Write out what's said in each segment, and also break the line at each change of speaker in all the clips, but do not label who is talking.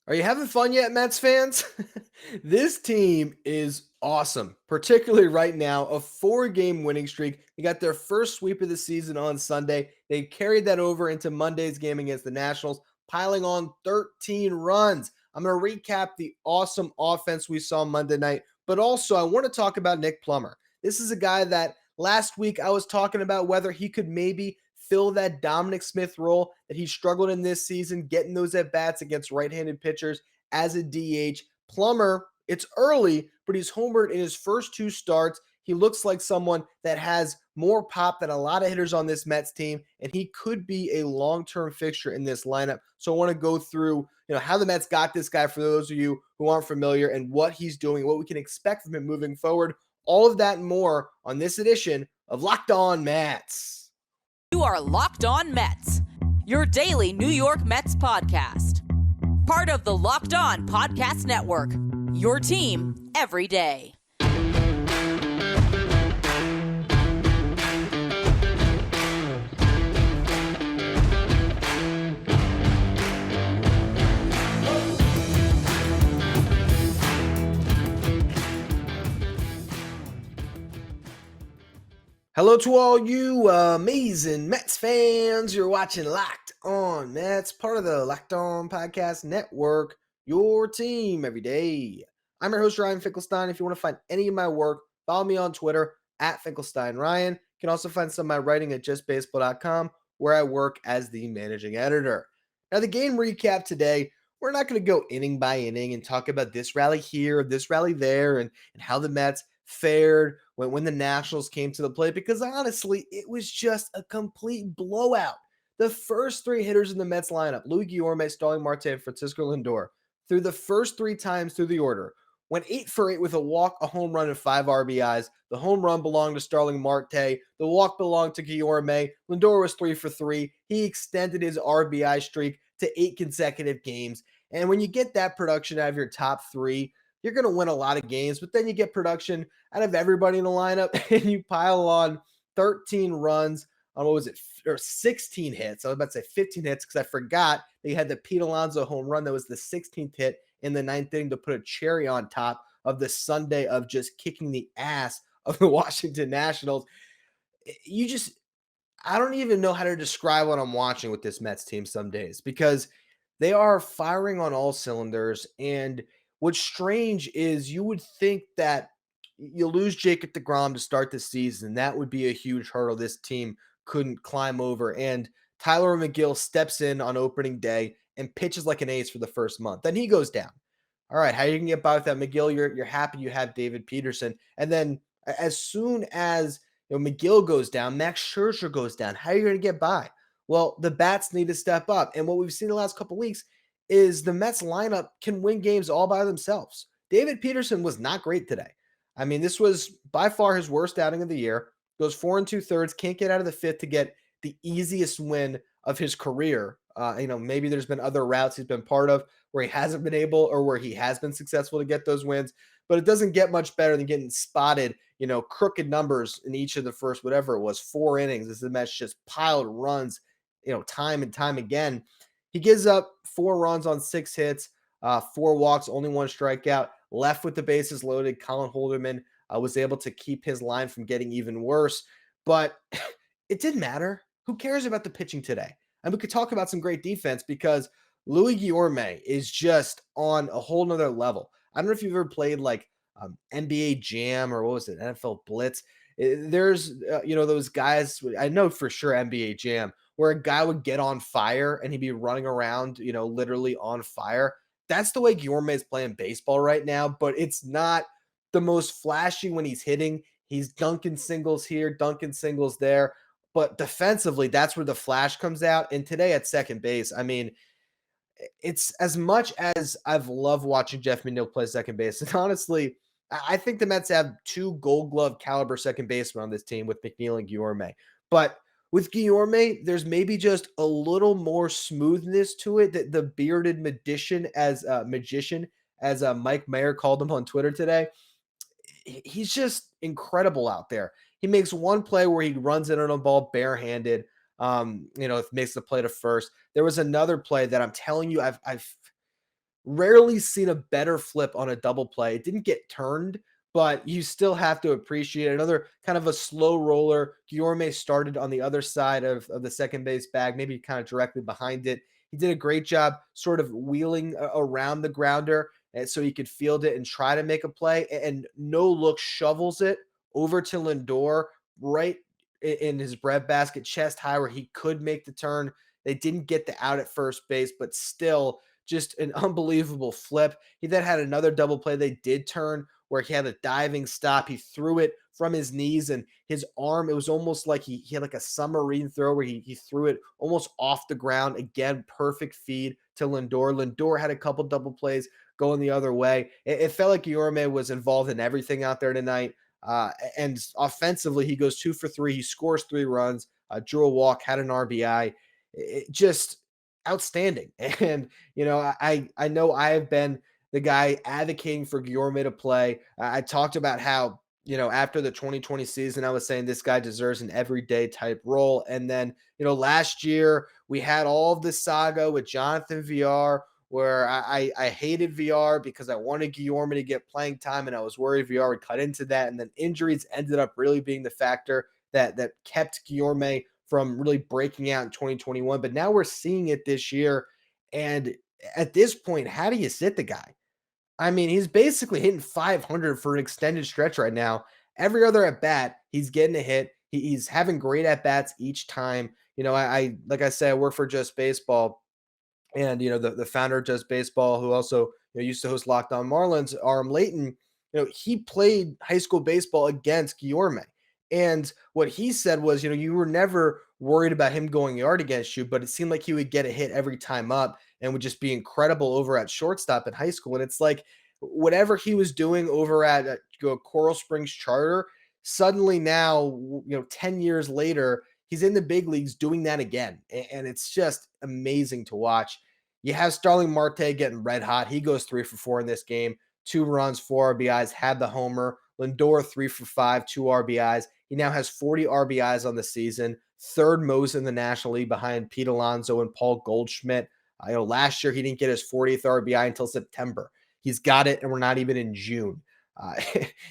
Are you having fun yet, Mets fans? This team is awesome, particularly right now. A four-game winning streak. They got their first sweep of the season on Sunday. They carried that over into Monday's game against the Nationals, piling on 13 runs. I'm going to recap the awesome offense we saw Monday night, but also I want to talk about Nick Plummer. This is a guy that last week I was talking about whether he could maybe fill that Dominic Smith role that he struggled in this season, getting those at bats against right-handed pitchers as a DH. Plummer, it's early, but he's homered in his first two starts. He looks like someone that has more pop than a lot of hitters on this Mets team, and he could be a long-term fixture in this lineup. So I want to go through, how the Mets got this guy for those of you who aren't familiar and what he's doing, what we can expect from him moving forward. All of that and more on this edition of Locked On Mets.
You are Locked On Mets, your daily New York Mets podcast. Part of the Locked On Podcast Network, your team every day.
Hello to all you amazing Mets fans. You're watching Locked On Mets, part of the Locked On Podcast Network, your team every day. I'm your host, Ryan Finkelstein. If you want to find any of my work, follow me on Twitter at FinkelsteinRyan. You can also find some of my writing at justbaseball.com, where I work as the managing editor. Now, the game recap today, we're not going to go inning by inning and talk about this rally here, this rally there, and how the Mets fared when the Nationals came to the plate, because honestly, it was just a complete blowout. The first three hitters in the Mets lineup, Louis Guillorme, Starling Marte, and Francisco Lindor, through the first three times through the order, went 8 for 8 with a walk, a home run, and 5 RBIs. The home run belonged to Starling Marte. The walk belonged to Guillorme. Lindor was 3 for 3. He extended his RBI streak to 8 consecutive games. And when you get that production out of your top three, you're going to win a lot of games, but then you get production out of everybody in the lineup and you pile on 13 runs on, 16 hits. I was about to say 15 hits because I forgot they had the Pete Alonso home run. That was the 16th hit in the ninth inning to put a cherry on top of the Sunday of just kicking the ass of the Washington Nationals. I don't even know how to describe what I'm watching with this Mets team some days, because they are firing on all cylinders. And what's strange is you would think that you lose Jacob deGrom to start the season. That would be a huge hurdle this team couldn't climb over. And Tyler McGill steps in on opening day and pitches like an ace for the first month. Then he goes down. All right, how you can get by with that? McGill, you're happy you have David Peterson. And then as soon as McGill goes down, Max Scherzer goes down. How are you going to get by? Well, the bats need to step up. And what we've seen the last couple weeks is the Mets lineup can win games all by themselves. David Peterson was not great today. I mean, this was by far his worst outing of the year. Goes 4 2/3, can't get out of the fifth to get the easiest win of his career. Maybe there's been other routes he's been part of where he hasn't been able, or where he has been successful to get those wins, but it doesn't get much better than getting spotted, crooked numbers in each of the first, whatever it was, 4 innings as the Mets just piled runs, time and time again. He gives up 4 runs on 6 hits, 4 walks, only 1 strikeout, left with the bases loaded. Colin Holderman was able to keep his line from getting even worse, but it didn't matter. Who cares about the pitching today? And we could talk about some great defense, because Louis Guillorme is just on a whole nother level. I don't know if you've ever played like NBA Jam, or what was it, NFL Blitz. There's, those guys, I know for sure NBA Jam, where a guy would get on fire and he'd be running around, literally on fire. That's the way Guillorme is playing baseball right now, but it's not the most flashy when he's hitting. He's dunking singles here, dunking singles there. But defensively, that's where the flash comes out. And today at second base, I mean, it's as much as I've loved watching Jeff McNeil play second base. And honestly, I think the Mets have 2 Gold Glove caliber second basemen on this team with McNeil and Guillorme. But with Guillorme, there's maybe just a little more smoothness to it. That the bearded magician, as Mike Mayer called him on Twitter today, he's just incredible out there. He makes one play where he runs in on a ball barehanded. Makes the play to first. There was another play that I'm telling you, I've Rarely seen a better flip on a double play. It didn't get turned, but you still have to appreciate another kind of a slow roller. Guillorme started on the other side of the second base bag, maybe kind of directly behind it. He did a great job sort of wheeling around the grounder so he could field it and try to make a play. And no look shovels it over to Lindor right in his breadbasket, chest high, where he could make the turn. They didn't get the out at first base, but still just an unbelievable flip. He then had another double play they did turn where he had a diving stop. He threw it from his knees and his arm. It was almost like he had like a submarine throw where he threw it almost off the ground. Again, perfect feed to Lindor. Lindor had a couple double plays going the other way. It felt like Guillorme was involved in everything out there tonight. And offensively, he goes 2 for 3. He scores 3 runs, drew a walk, had an RBI. It just outstanding. And I know I have been the guy advocating for Guillorme to play. I talked about how after the 2020 season, I was saying this guy deserves an everyday type role. And then last year we had all of this saga with Jonathan VR, where I hated VR because I wanted Guillorme to get playing time, and I was worried VR would cut into that. And then injuries ended up really being the factor that kept Guillorme from really breaking out in 2021. But now we're seeing it this year. And at this point, how do you sit the guy? I mean, he's basically hitting 500 for an extended stretch right now. Every other at bat, he's getting a hit. He's having great at bats each time. I like I said, I work for Just Baseball, and the founder of Just Baseball, who also used to host Locked On Marlins, Layton. He played high school baseball against Guillorme, and what he said was, you were never worried about him going yard against you, but it seemed like he would get a hit every time up and would just be incredible over at shortstop in high school. And it's like whatever he was doing over at Coral Springs Charter, suddenly now 10 years later, he's in the big leagues doing that again, and it's just amazing to watch. You have Starling Marte getting red hot. He goes 3 for 4 in this game, 2 runs, 4 RBIs, had the homer. Lindor 3 for 5, 2 RBIs. He now has 40 RBIs on the season, third most in the National League behind Pete Alonso and Paul Goldschmidt. Last year he didn't get his 40th RBI until September. He's got it, and we're not even in June.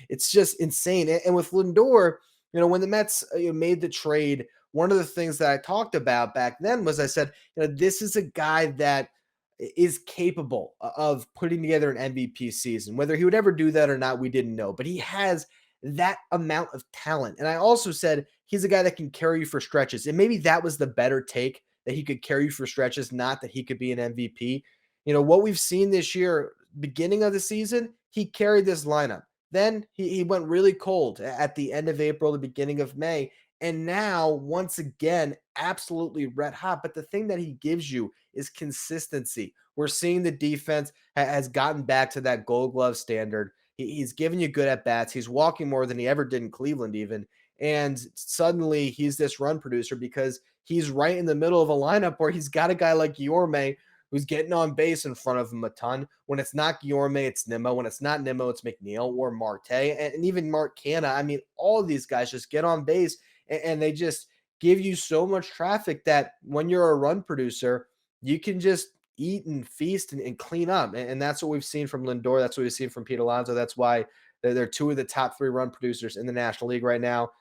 It's just insane. And with Lindor, when the Mets made the trade, one of the things that I talked about back then was I said, this is a guy that is capable of putting together an MVP season. Whether he would ever do that or not, we didn't know, but he has that amount of talent. And I also said he's a guy that can carry you for stretches. And maybe that was the better take, that he could carry you for stretches, not that he could be an MVP. What we've seen this year, beginning of the season, he carried this lineup. Then he went really cold at the end of April, the beginning of May. And now, once again, absolutely red hot. But the thing that he gives you is consistency. We're seeing the defense has gotten back to that Gold Glove standard. He's giving you good at bats. He's walking more than he ever did in Cleveland, even. And suddenly he's this run producer because he's right in the middle of a lineup where he's got a guy like Guillorme who's getting on base in front of him a ton. When it's not Guillorme, it's Nimmo. When it's not Nimmo, it's McNeil or Marte, and even Mark Canna. I mean, all of these guys just get on base, and they just give you so much traffic that when you're a run producer, you can just eat and feast and clean up. And that's what we've seen from Lindor. That's what we've seen from Pete Alonso. That's why they're 2 of the top 3 run producers in the National League right now.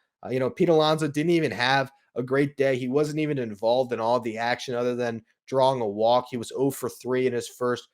Pete Alonso didn't even have a great day. He wasn't even involved in all the action other than drawing a walk. He was 0 for 3 in his first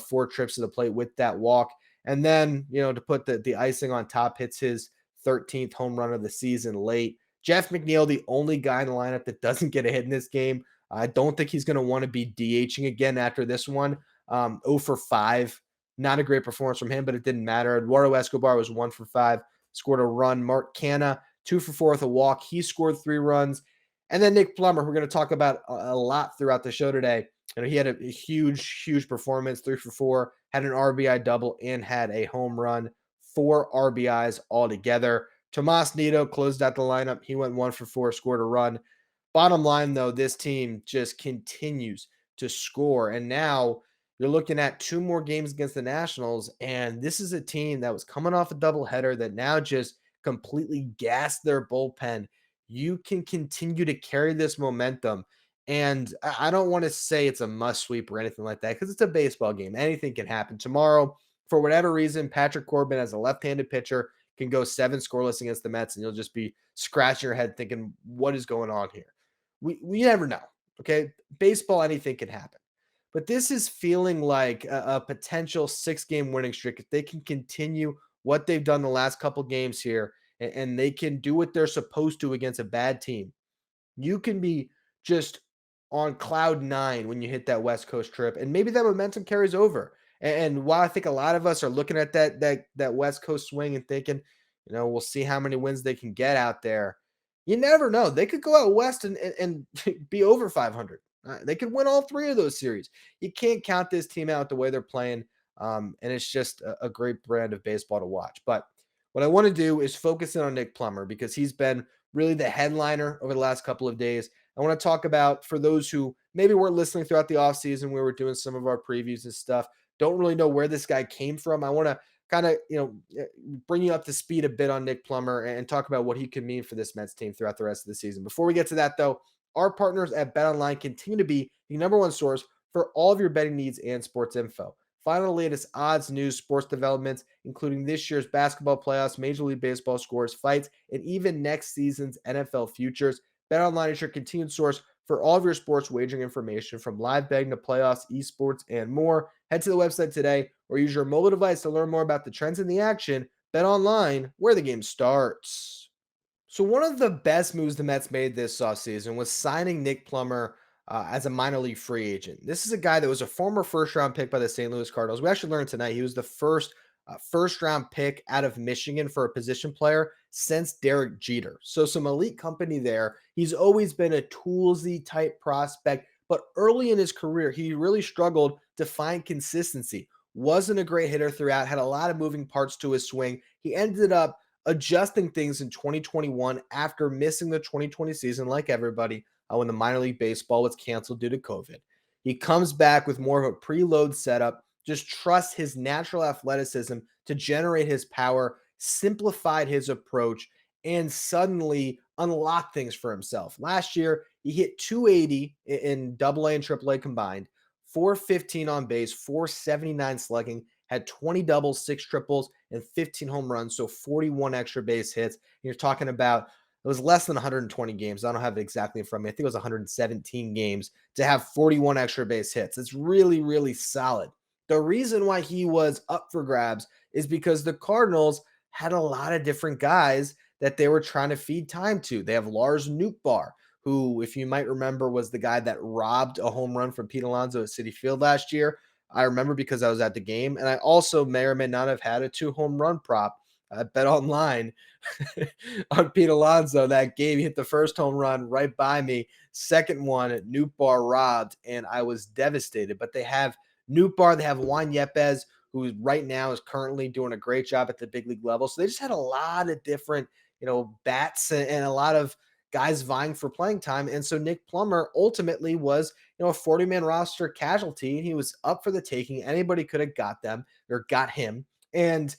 4 trips to the plate with that walk. And then, to put the icing on top, hits his 13th home run of the season late. Jeff McNeil, the only guy in the lineup that doesn't get a hit in this game. I don't think he's going to want to be DHing again after this one. 0 for 5. Not a great performance from him, but it didn't matter. Eduardo Escobar was 1 for 5, scored a run. Mark Canna, 2 for 4 with a walk. He scored 3 runs. And then Nick Plummer, we're going to talk about a lot throughout the show today. He had a huge performance, 3 for 4, had an RBI double, and had a home run, 4 RBIs altogether. Tomas Nido closed out the lineup. He went 1 for 4, scored a run. Bottom line, though, this team just continues to score. And now you're looking at 2 more games against the Nationals, and this is a team that was coming off a doubleheader that now just completely gassed their bullpen. You can continue to carry this momentum And I don't want to say it's a must sweep or anything like that because it's a baseball game. Anything can happen. Tomorrow, for whatever reason, Patrick Corbin, as a left handed pitcher, can go 7 scoreless against the Mets, and you'll just be scratching your head thinking, what is going on here? We never know. Okay. Baseball, anything can happen. But this is feeling like a potential 6 game winning streak. If they can continue what they've done the last couple games here and they can do what they're supposed to against a bad team, you can be just on cloud nine when you hit that West Coast trip, and maybe that momentum carries over. And while I think a lot of us are looking at that West Coast swing and thinking, we'll see how many wins they can get out there. You never know. They could go out west and be over 500. They could win all 3 of those series. You can't count this team out the way they're playing, and it's just a great brand of baseball to watch. But what I want to do is focus in on Nick Plummer because he's been really the headliner over the last couple of days. I want to talk about, for those who maybe weren't listening throughout the offseason, we were doing some of our previews and stuff, don't really know where this guy came from. I want to kind of, bring you up to speed a bit on Nick Plummer and talk about what he could mean for this Mets team throughout the rest of the season. Before we get to that, though, our partners at BetOnline continue to be the #1 source for all of your betting needs and sports info. Find the latest odds, news, sports developments, including this year's basketball playoffs, Major League Baseball scores, fights, and even next season's NFL futures. BetOnline is your continued source for all of your sports wagering information, from live betting to playoffs, esports, and more. Head to the website today or use your mobile device to learn more about the trends in the action. BetOnline, where the game starts. So one of the best moves the Mets made this offseason was signing Nick Plummer as a minor league free agent. This is a guy that was a former first-round pick by the St. Louis Cardinals. We actually learned tonight he was the first-round pick out of Michigan for a position player since Derek Jeter. So some elite company there. He's always been a toolsy type prospect, but early in his career, he really struggled to find consistency. Wasn't a great hitter throughout, had a lot of moving parts to his swing. He ended up adjusting things in 2021 after missing the 2020 season, like everybody, when the minor league baseball was canceled due to COVID. He comes back with more of a preload setup, just trusts his natural athleticism to generate his power, simplified his approach, and suddenly unlocked things for himself. Last year, he hit 280 in AA and AAA combined, 415 on base, 479 slugging, had 20 doubles, 6 triples, and 15 home runs, so 41 extra base hits. And you're talking about, it was less than 120 games. I don't have it exactly in front of me. I think it was 117 games to have 41 extra base hits. It's really, really solid. The reason why he was up for grabs is because the Cardinals had a lot of different guys that they were trying to feed time to. They have Lars Nootbaar, who, if you might remember, was the guy that robbed a home run from Pete Alonso at Citi Field last year. I remember because I was at the game, and I also may or may not have had a 2-home run prop. I bet online on Pete Alonso that game. He hit the first home run right by me. Second one, Nootbaar robbed, and I was devastated. But they have Nootbaar, they have Juan Yepes, who right now is currently doing a great job at the big league level. So they just had a lot of different, bats and a lot of guys vying for playing time. And so Nick Plummer ultimately was, a 40-man roster casualty. He was up for the taking. Anybody could have got them or got him. And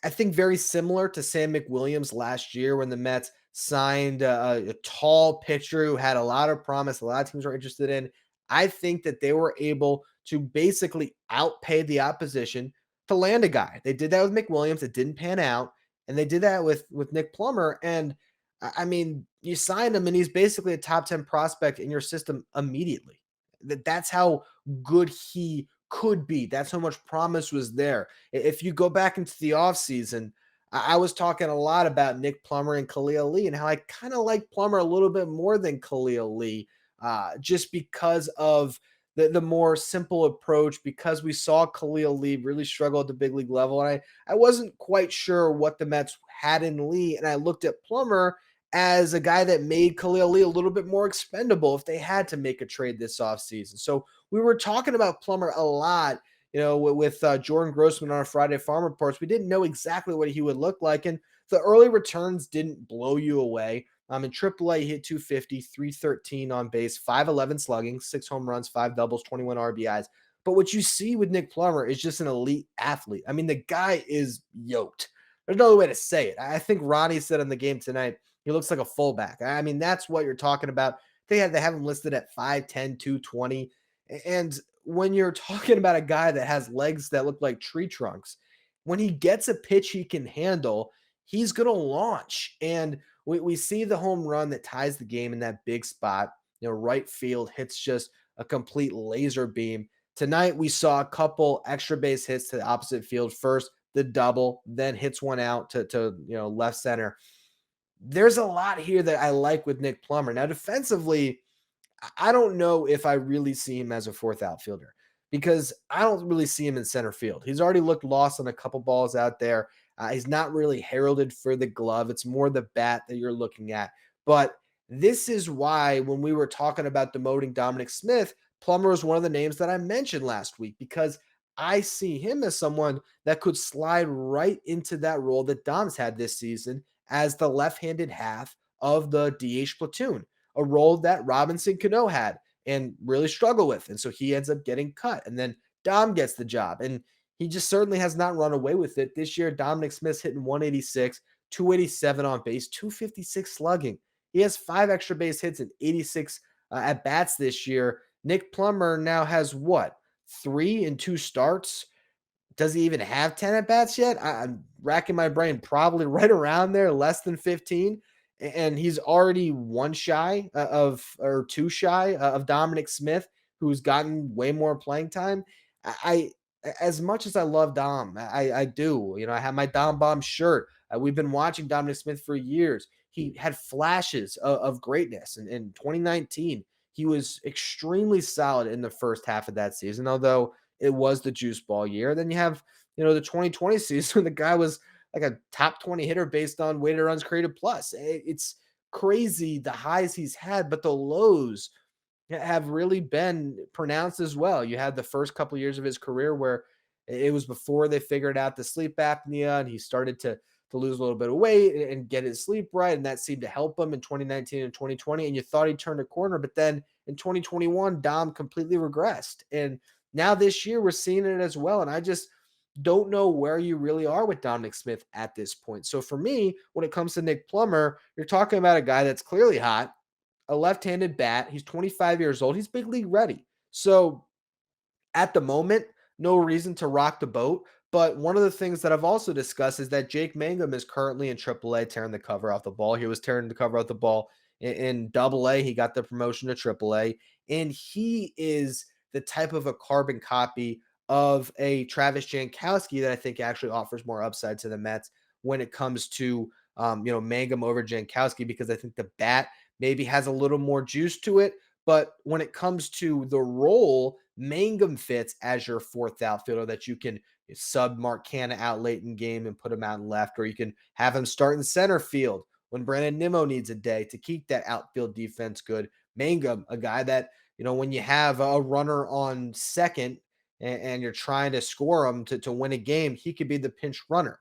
I think very similar to Sam McWilliams last year when the Mets signed a tall pitcher who had a lot of promise, a lot of teams were interested in. I think that they were able to basically outpay the opposition to land a guy. They did that with McWilliams. It didn't pan out. And they did that with Nick Plummer. And I mean, you signed him and he's basically a top 10 prospect in your system immediately. That's how good he could be. That's how much promise was there. If you go back into the offseason, I was talking a lot about Nick Plummer and Khalil Lee and how I kind of like Plummer a little bit more than Khalil Lee, just because of the more simple approach, because we saw Khalil Lee really struggle at the big league level. And I wasn't quite sure what the Mets had in Lee. And I looked at Plummer as a guy that made Khalil Lee a little bit more expendable if they had to make a trade this offseason. So we were talking about Plummer a lot, with Jordan Grossman on our Friday Farm Reports. We didn't know exactly what he would look like, and the early returns didn't blow you away. In AAA, he hit 250, 313 on base, 511 slugging, 6 home runs, 5 doubles, 21 RBIs. But what you see with Nick Plummer is just an elite athlete. I mean, the guy is yoked. There's no other way to say it. I think Ronnie said in the game tonight, he looks like a fullback. I mean, that's what you're talking about. They have him listed at 5'10", 220. And when you're talking about a guy that has legs that look like tree trunks, when he gets a pitch he can handle, he's going to launch. And we see the home run that ties the game in that big spot. Right field hits just a complete laser beam. Tonight, we saw a couple extra base hits to the opposite field. First, the double, then hits one out to left center. There's a lot here that I like with Nick Plummer. Now, defensively, I don't know if I really see him as a fourth outfielder because I don't really see him in center field. He's already looked lost on a couple balls out there. He's not really heralded for the glove. It's more the bat that you're looking at. But this is why when we were talking about demoting Dominic Smith, Plummer was one of the names that I mentioned last week because I see him as someone that could slide right into that role that Dom's had this season as the left-handed half of the DH platoon, a role that Robinson Cano had and really struggled with. And so he ends up getting cut. And then Dom gets the job. And he just certainly has not run away with it. This year, Dominic Smith's hitting 186, 287 on base, 256 slugging. He has 5 extra base hits and 86 at bats this year. Nick Plummer now has what? 3 in 2 starts. Does he even have 10 at bats yet? I'm racking my brain, probably right around there, less than 15. And he's already 1 shy or 2 shy of Dominic Smith, who's gotten way more playing time. I as much as I love Dom, I do. I have my Dom Bomb shirt. We've been watching Dominic Smith for years. He had flashes of greatness. And in 2019, he was extremely solid in the first half of that season, although it was the juice ball year. Then you have, the 2020 season, the guy was like a top 20 hitter based on weighted runs created plus. It's crazy the highs he's had, but the lows have really been pronounced as well. You had the first couple of years of his career where it was before they figured out the sleep apnea and he started to lose a little bit of weight and get his sleep right. And that seemed to help him in 2019 and 2020. And you thought he turned a corner, but then in 2021, Dom completely regressed. And now this year we're seeing it as well. And I just don't know where you really are with Dominic Smith at this point. So for me, when it comes to Nick Plummer, you're talking about a guy that's clearly hot, a left-handed bat. He's 25 years old. He's big league ready. So at the moment, no reason to rock the boat. But one of the things that I've also discussed is that Jake Mangum is currently in AAA tearing the cover off the ball. He was tearing the cover off the ball in AA. He got the promotion to AAA. And he is the type of a carbon copy of a Travis Jankowski that I think actually offers more upside to the Mets when it comes to Mangum over Jankowski, because I think the bat maybe has a little more juice to it. But when it comes to the role, Mangum fits as your fourth outfielder that you can sub Mark Canha out late in game and put him out in left, or you can have him start in center field when Brandon Nimmo needs a day to keep that outfield defense good. Mangum, a guy that, when you have a runner on second and you're trying to score him to win a game, he could be the pinch runner.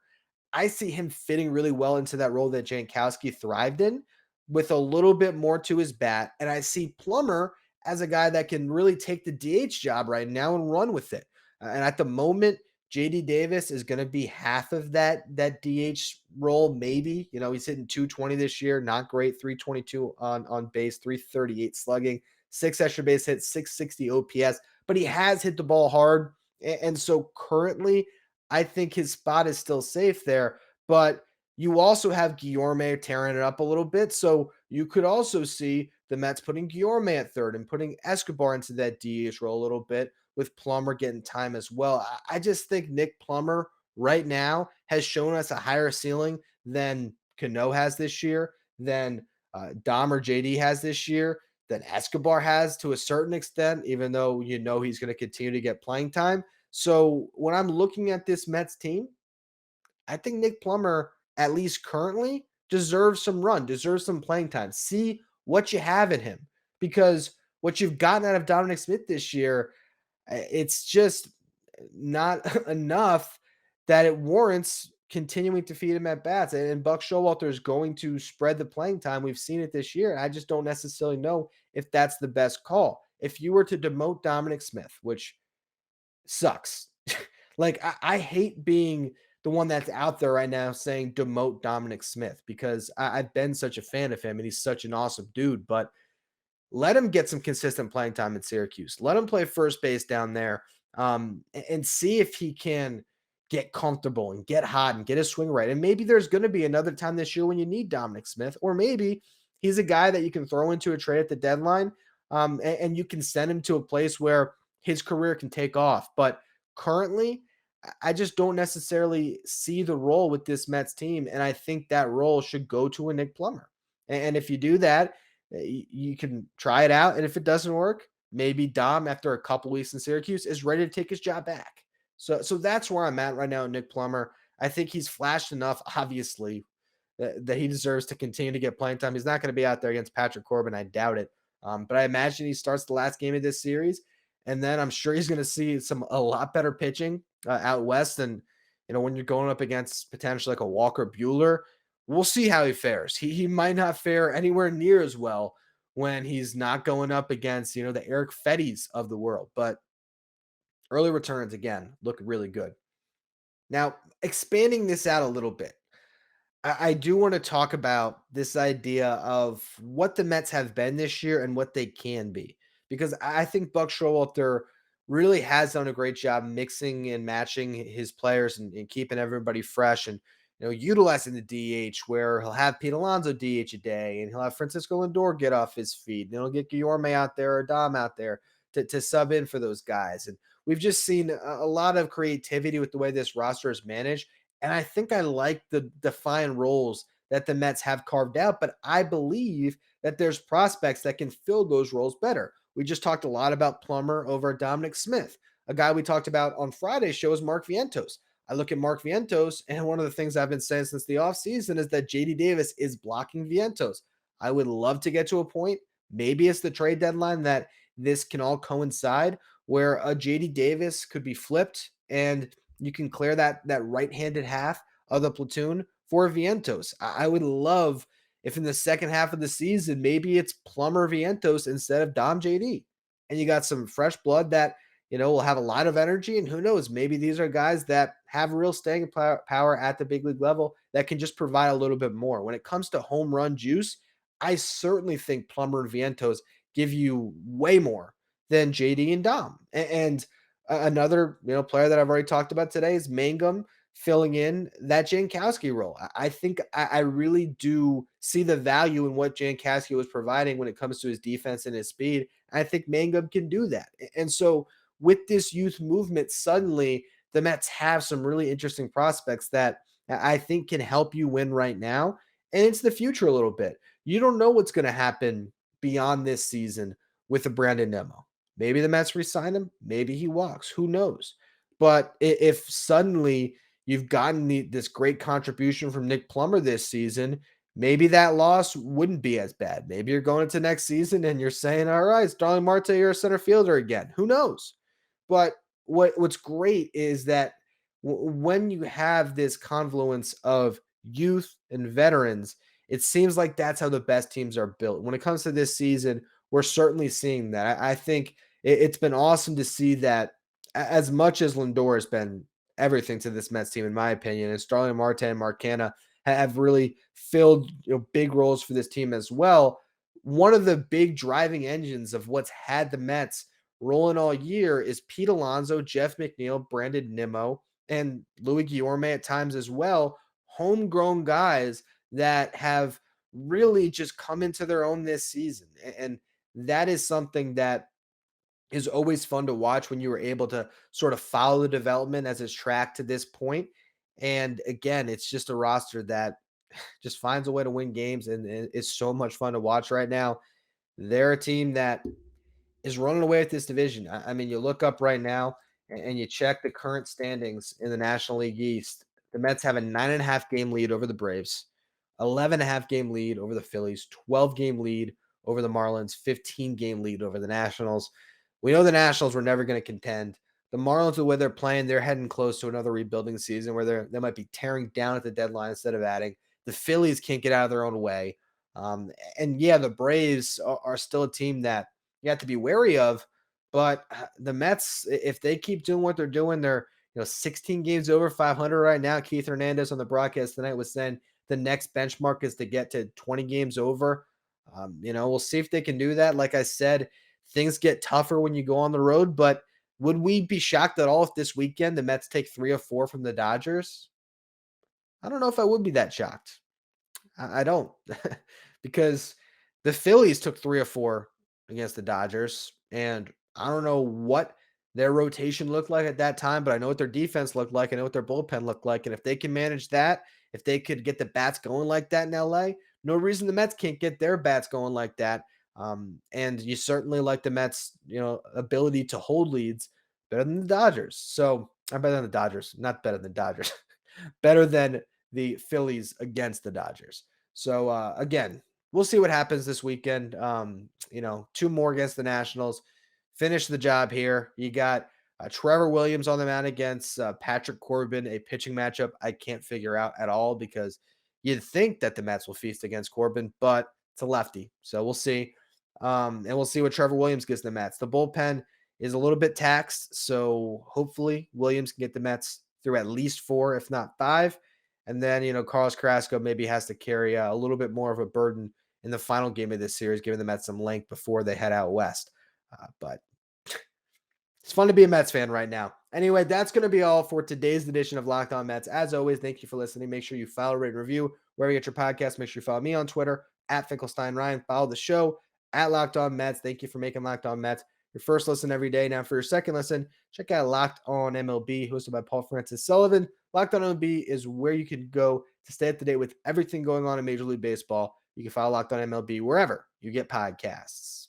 I see him fitting really well into that role that Jankowski thrived in with a little bit more to his bat. And I see Plummer as a guy that can really take the DH job right now and run with it. And at the moment, JD Davis is going to be half of that DH role, maybe. He's hitting 220 this year, not great, 322 on base, 338 slugging, 6 extra base hits, 660 OPS, but he has hit the ball hard. And so currently, I think his spot is still safe there. But you also have Guillorme tearing it up a little bit. So you could also see the Mets putting Guillorme at third and putting Escobar into that DH role a little bit, with Plummer getting time as well. I just think Nick Plummer right now has shown us a higher ceiling than Cano has this year, than Dom or JD has this year, than Escobar has to a certain extent, even though he's going to continue to get playing time. So when I'm looking at this Mets team, I think Nick Plummer, at least currently, deserves some run, deserves some playing time. See what you have in him, because what you've gotten out of Dominic Smith this year, it's just not enough that it warrants continuing to feed him at bats. And Buck Showalter is going to spread the playing time. We've seen it this year. I just don't necessarily know if that's the best call. If you were to demote Dominic Smith, which sucks, like I hate being the one that's out there right now saying demote Dominic Smith, because I've been such a fan of him and he's such an awesome dude. But let him get some consistent playing time in Syracuse. Let him play first base down there, and see if he can get comfortable and get hot and get his swing right. And maybe there's going to be another time this year when you need Dominic Smith, or maybe he's a guy that you can throw into a trade at the deadline, and you can send him to a place where his career can take off. But currently, I just don't necessarily see the role with this Mets team, and I think that role should go to a Nick Plummer. And if you do that, you can try it out, and if it doesn't work, maybe Dom, after a couple weeks in Syracuse, is ready to take his job back. So that's where I'm at right now, Nick Plummer. I think he's flashed enough, obviously, that he deserves to continue to get playing time. He's not going to be out there against Patrick Corbin. I doubt it. But I imagine he starts the last game of this series, and then I'm sure he's going to see a lot better pitching out west. And when you're going up against potentially like a Walker Buehler, we'll see how he fares. He might not fare anywhere near as well when he's not going up against the Eric Fetties of the world. But early returns again look really good. Now, expanding this out a little bit, I do want to talk about this idea of what the Mets have been this year and what they can be, because I think Buck Showalter really has done a great job mixing and matching his players and keeping everybody fresh, and utilizing the DH, where he'll have Pete Alonso DH a day, and he'll have Francisco Lindor get off his feet, and he'll get Guillorme out there or Dom out there to sub in for those guys. And we've just seen a lot of creativity with the way this roster is managed. And I think I like the defined roles that the Mets have carved out, but I believe that there's prospects that can fill those roles better. We just talked a lot about Plummer over Dominic Smith. A guy we talked about on Friday's show is Mark Vientos. I look at Mark Vientos, and one of the things I've been saying since the offseason is that JD Davis is blocking Vientos. I would love to get to a point, maybe it's the trade deadline, that this can all coincide, where a JD Davis could be flipped and you can clear that right-handed half of the platoon for Vientos. I would love if in the second half of the season, maybe it's Plummer Vientos instead of Dom JD. And you got some fresh blood that will have a lot of energy, and who knows, maybe these are guys that have real staying power at the big league level that can just provide a little bit more. When it comes to home run juice, I certainly think Plummer and Vientos give you way more than JD and Dom. And another player that I've already talked about today is Mangum, filling in that Jankowski role. I think I really do see the value in what Jankowski was providing when it comes to his defense and his speed. I think Mangum can do that. And so with this youth movement, suddenly the Mets have some really interesting prospects that I think can help you win right now and into the future a little bit. You don't know what's going to happen beyond this season with a Brandon Nimmo. Maybe the Mets re-sign him. Maybe he walks. Who knows? But if suddenly you've gotten this great contribution from Nick Plummer this season, maybe that loss wouldn't be as bad. Maybe you're going into next season and you're saying, all right, Starling Marte, you're a center fielder again. Who knows? But what's great is that when you have this confluence of youth and veterans, it seems like that's how the best teams are built. When it comes to this season, we're certainly seeing that. I think it's been awesome to see that, as much as Lindor has been everything to this Mets team, in my opinion, and Starling Marte and Mark Canha have really filled big roles for this team as well. One of the big driving engines of what's had the Mets rolling all year is Pete Alonso, Jeff McNeil, Brandon Nimmo, and Louis Guillorme at times as well. Homegrown guys that have really just come into their own this season. And that is something that is always fun to watch when you were able to sort of follow the development as it's tracked to this point. And again, it's just a roster that just finds a way to win games, and it's so much fun to watch right now. They're a team that is running away with this division. I mean, you look up right now and you check the current standings in the National League East. The Mets have a 9.5 game lead over the Braves, 11.5 game lead over the Phillies, 12-game lead over the Marlins, 15-game lead over the Nationals. We know the Nationals were never going to contend. The Marlins, the way they're playing, they're heading close to another rebuilding season where they might be tearing down at the deadline instead of adding. The Phillies can't get out of their own way. And yeah, the Braves are still a team that you have to be wary of. But the Mets, if they keep doing what they're doing, they're 16 games over 500 right now. Keith Hernandez on the broadcast tonight was saying the next benchmark is to get to 20 games over. We'll see if they can do that. Like I said, things get tougher when you go on the road, but would we be shocked at all if this weekend the Mets take 3 of 4 from the Dodgers? I don't know if I would be that shocked. I don't, because the Phillies took 3 of 4 against the Dodgers, and I don't know what their rotation looked like at that time, but I know what their defense looked like. I know what their bullpen looked like, and if they can manage that, if they could get the bats going like that in LA, no reason the Mets can't get their bats going like that. And you certainly like the Mets, ability to hold leads better than the Dodgers. So I'm better than the Dodgers, not better than the Dodgers, better than the Phillies against the Dodgers. So again, we'll see what happens this weekend. 2 more against the Nationals. Finish the job here. You got Trevor Williams on the mound against Patrick Corbin, a pitching matchup I can't figure out at all because you'd think that the Mets will feast against Corbin, but it's a lefty. So we'll see. And we'll see what Trevor Williams gets the Mets. The bullpen is a little bit taxed, so hopefully Williams can get the Mets through at least 4, if not 5. And then, Carlos Carrasco maybe has to carry a little bit more of a burden in the final game of this series, giving the Mets some length before they head out west. But it's fun to be a Mets fan right now. Anyway, that's going to be all for today's edition of Locked On Mets. As always, thank you for listening. Make sure you follow, rate, and review wherever you get your podcast. Make sure you follow me on Twitter at Finkelstein Ryan. Follow the show at Locked On Mets. Thank you for making Locked On Mets your first listen every day. Now, for your second listen, check out Locked On MLB, hosted by Paul Francis Sullivan. Locked On MLB is where you can go to stay up to date with everything going on in Major League Baseball. You can follow Locked On MLB wherever you get podcasts.